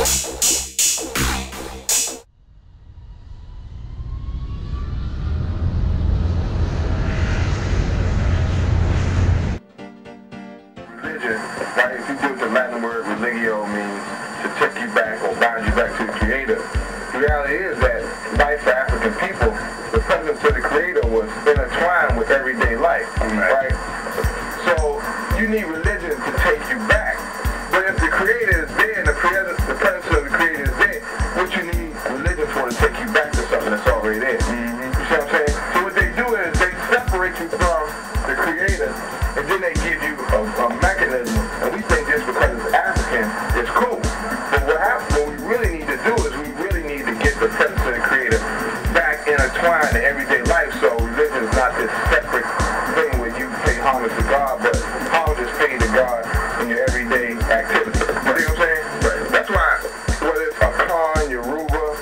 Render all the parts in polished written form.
Right? If you do the Latin word religio means to take you back or bind you back to the Creator, the reality is that life for African people, the presence of the Creator was intertwined with everyday life, right? So you need religion to take you back. But if the Creator is there and the presence of the Creator is there, what you need religion for to take you back to something that's already there. You see what I'm saying? So what they do is they separate you from the Creator, and then they give you a mechanism, and we think just because it's African, it's cool. But what we really need to do is we really need to get the presence of the Creator back intertwined in everyday life, so religion is not this separate thing where you pay homage to God, but homage is paid to God in your everyday activity. You see what I'm saying? Right. That's why, whether it's a Khan, Yoruba,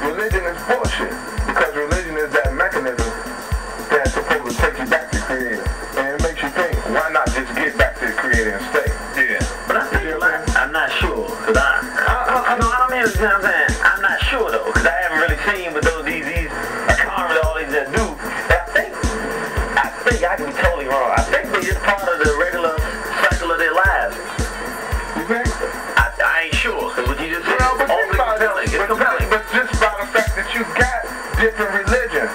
religion is bullshit, because religion is that mechanism that's supposed to take you back to the Creator. And it makes you think, why not just get back to the Creator and stay? Yeah. But I think I'm not sure, because I don't mean, you know what I'm saying? I'm not sure though, because I haven't really seen with those these I can't really all these that do. But I think I can be totally wrong. I think they're just part of the regular cycle of their lives. You think? I ain't sure, because what you just said is compelling. It's compelling. But just by the fact that you got different religions,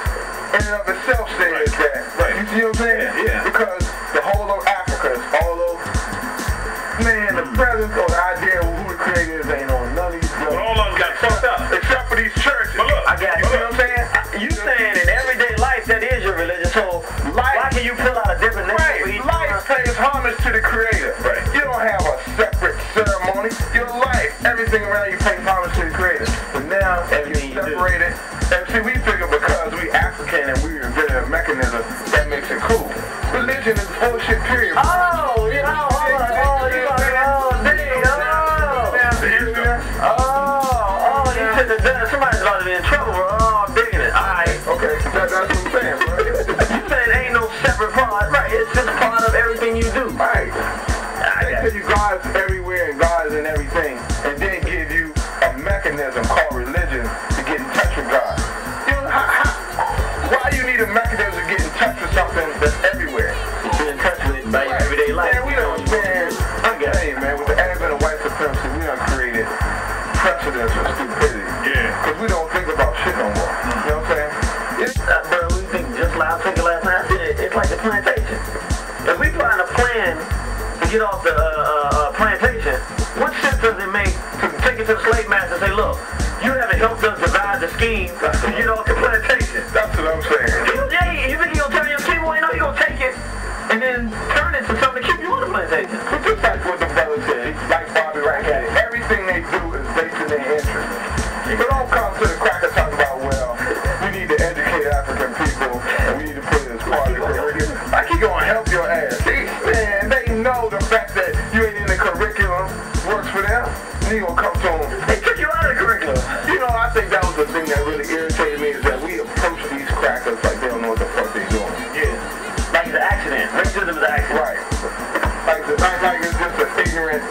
in and of itself says that. Right. You see what I'm saying? Yeah. Because the whole of Africa is all of, man, the presence or the idea of who the Creator is ain't on none of these drugs. All of them got fucked up. Except for these churches. But look, I got you. See what I'm saying? You saying in everyday life that is your religion, so why can you pull out a different name for each life pays homage to the Creator. Right. You don't have a separate ceremony. Your life, everything around you pays homage to the Creator. But now, you separate it. And see, we figure because we African and we invented a mechanism that makes it cool. Religion is bullshit, period. Oh, you know, somebody's about to be in trouble, bro. Oh, I'm digging it. Alright. Okay, that's what I'm saying, bro. You saying it ain't no separate part, right? It's just part of everything you do. Right. They tell you God's everywhere and God's in everything, and then give you a mechanism called religion to get in touch with God. You know, why you need a mechanism to get in touch with something that's everywhere? Get in touch with it by your everyday life. Man, we don't understand. I'm telling you, man, with the advent of white supremacy, we done created precedents for stupidity. Yeah. Because we don't think about shit no more. You know what I'm saying? Bro, we think just like I was thinking last night, it's like the plantation. If we find a plan to get off the plantation, what sense does it make to take it to the slave master and say, look, you haven't helped us devise the scheme to get off the plantation? That's what I'm saying. You think you're going to tell your people, you know, you're going to take it and then turn it to something to keep you on the plantation? But just like what the brother said, like Bobby right here, everything they do is based in their interest. But don't come to the cracker talking about, well, we need to educate African people and we need to put it as part of the curriculum. Like, he gonna help your ass. Man, they know the fact that you ain't in the curriculum works for them. And he gonna come to them. They took you out of the curriculum. You know, I think that was the thing that really irritated me, is that we approach these crackers like they don't know what the fuck they doing. Yeah. Like it's an accident. Racism is an accident. Right. Like it's just an ignorant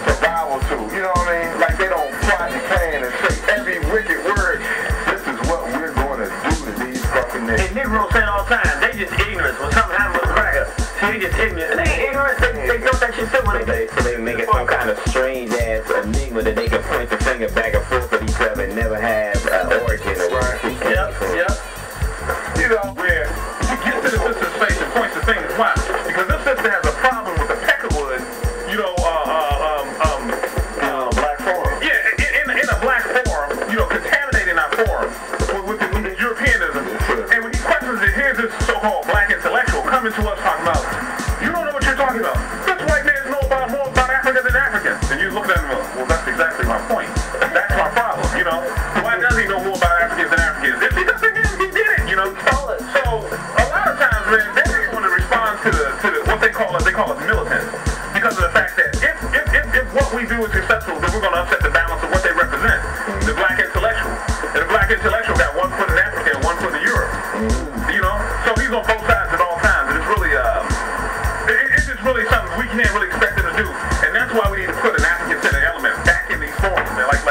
survival tool. You know what I mean? Like they don't plot and plan and say every wicked word. This is what we're going to do to these fucking niggas. And Negroes say it all the time. They just ignorant. When something happens with a cracker, they just ignorant. They ain't ignorant. They know that shit still when they So they make it some kind of strange ass enigma that they can point the finger back and forth at each other and never have origin or where it came from. Yep. You know, where you get to the sister's face and points the fingers. Why? Because this sister has a problem with the peckerwood, you know, black forum. Yeah, in a black forum, you know, contaminating our forum with the Europeanism. And when he questions it, here's this so-called black intellectual coming to us talking about, you don't know what you're talking about. This white man knows more about Africa than Africans. And you look at him, well, that's exactly my point. That's my problem, you know. Why does he know more about Africans than Africans? It's because he did it, you know. So a lot of times, man, they're going to respond to the what they call us militants, because of the fact that if what we do is successful, then we're going to upset the balance of what they represent, the black intellectual. And the black intellectual got one foot in Africa and one foot in Europe. You know, so he's on both sides at all times, and it's really it's just really something we can't really expect him to do, and that's why we need to put an African-centered element back in these forums, man. Like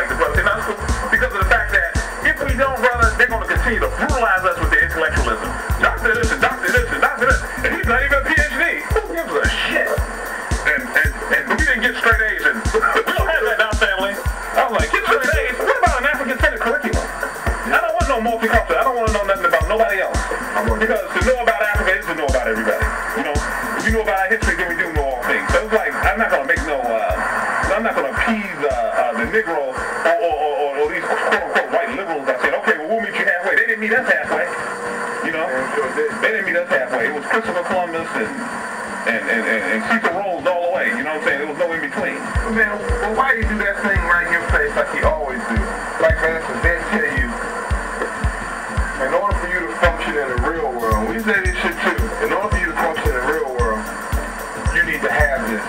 the Negro or these quote-unquote white liberals that said, okay, well, we'll meet you halfway. They didn't meet us halfway. You know? They didn't meet us halfway. It was Christopher Columbus and Cecil Rhodes all the way. You know what I'm saying? There was no in between. Man, well, why do you do that thing right in your face like you always do? Like, for instance, they tell you, in order for you to function in the real world, we say this shit too, in order for you to function in the real world, you need to have this.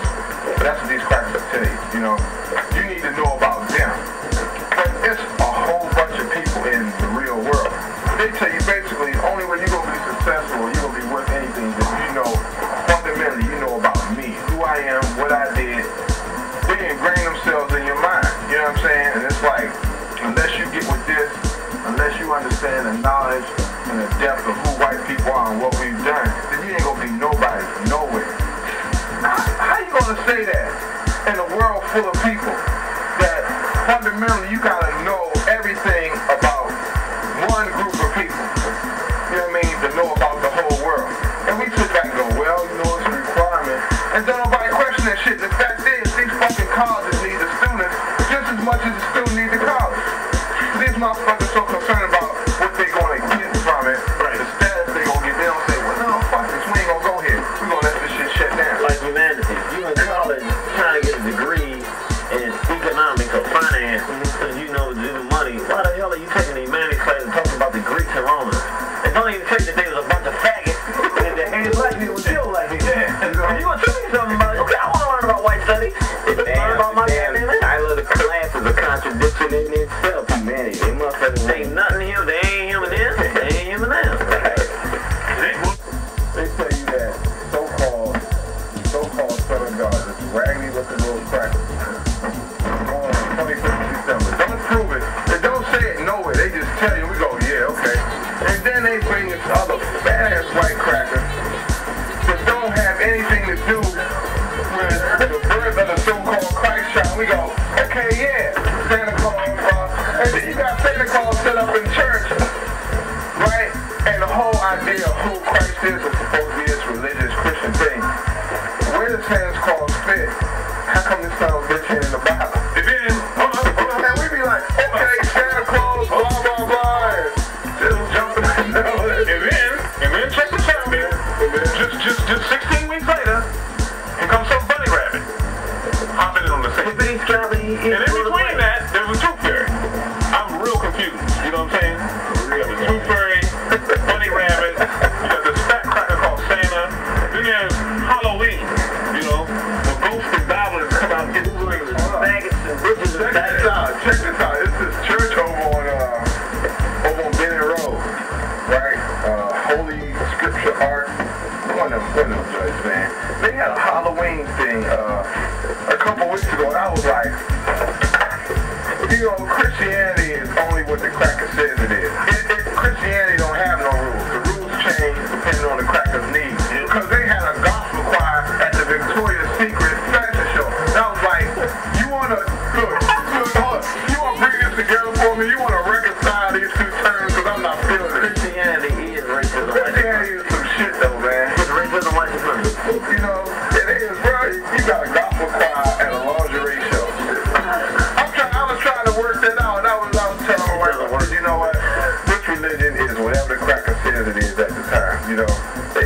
That's what these crackers tell you, you know. You need to know about them. But it's a whole bunch of people in the real world. They tell you basically, the only way you're going to be successful, you're going to be worth anything, is if you know, fundamentally, you know about me, who I am, what I did. They ingrain themselves in your mind, you know what I'm saying? And it's like, unless you get with this, unless you understand the knowledge and the depth of who white people are and what we've done, then you ain't gonna be nobody, nowhere. How you gonna say that in a world full of people that fundamentally you gotta know everything about one group of people, you know what I mean, to know about the whole world? And we sit back and go, well, you know, it's a requirement. And don't nobody question that shit. The fact is, these fucking colleges need the students just as much as the student needs the college. These motherfuckers so concerned about what they're going to get from it. Right. The status they're going to get, they don't say, well, no, fuck this, we ain't going to go here. We're going to let this shit shut down. Like humanities. You in college trying to get a degree in economics or finance because you know to do the money. Why the hell are you taking the humanities class and talking about the Greeks and Romans? And don't even take that they was a bunch of faggots and they hated black people and killed black people. Yeah. And you want to tell me something about it? Okay, I want to learn about white studies. Learn about my goddamn life. I love the class is a contradiction in itself, humanity. They motherfuckers ain't nothing here. They ain't human in. They ain't human out. They tell you that so-called Son of God, this raggedy looking little cracker, on 25th of December. Don't prove it. They don't say it nowhere. They just tell you. We go, yeah, okay. And then they bring this other fat-ass white cracker that don't have anything to do with the birth of the so-called Christ child. We go, okay, yeah, Santa Claus, and then you got Santa Claus set up in church, right? And the whole idea of who Christ is supposed to be this religious Christian thing. Where does Santa Claus fit? How come this son of a bitch ain't in the Bible? And then, And we be like, okay, Santa Claus, blah, blah, blah, and just jumping in the middle. and then check this out, man. Just 16 weeks later, here comes some bunny rabbit. Hopping in on the same thing. And in between that, there's a tooth fairy. I'm real confused. You know what I'm saying? You got the tooth fairy, bunny rabbit, you got this fat cracker called Santa. Then there's Halloween, you know, the ghosts and goblins come out and get Maggots and bitches and Check this out. It's this church over on Bennett Road, right? Holy Scripture Art. One of them joints, man. They had a Halloween thing a couple weeks ago, and I was like, you know, Christianity is only what the cracker says it is. Christianity don't have no rules. The rules change depending on the cracker's needs. Because they had a gospel choir at the Victoria's Secret fashion show. And I was like, you want to bring this together for me? You want to reconcile these two terms? Because I'm not feeling it. Christianity is racism. Christianity is some shit, though, man. It's racism, white supremacy. You know, it is, bro. You got a gospel choir at a lingerie show. I was trying to work that out, and I was telling my wife, you know what? This religion is whatever the cracker says it is at the time. You know, they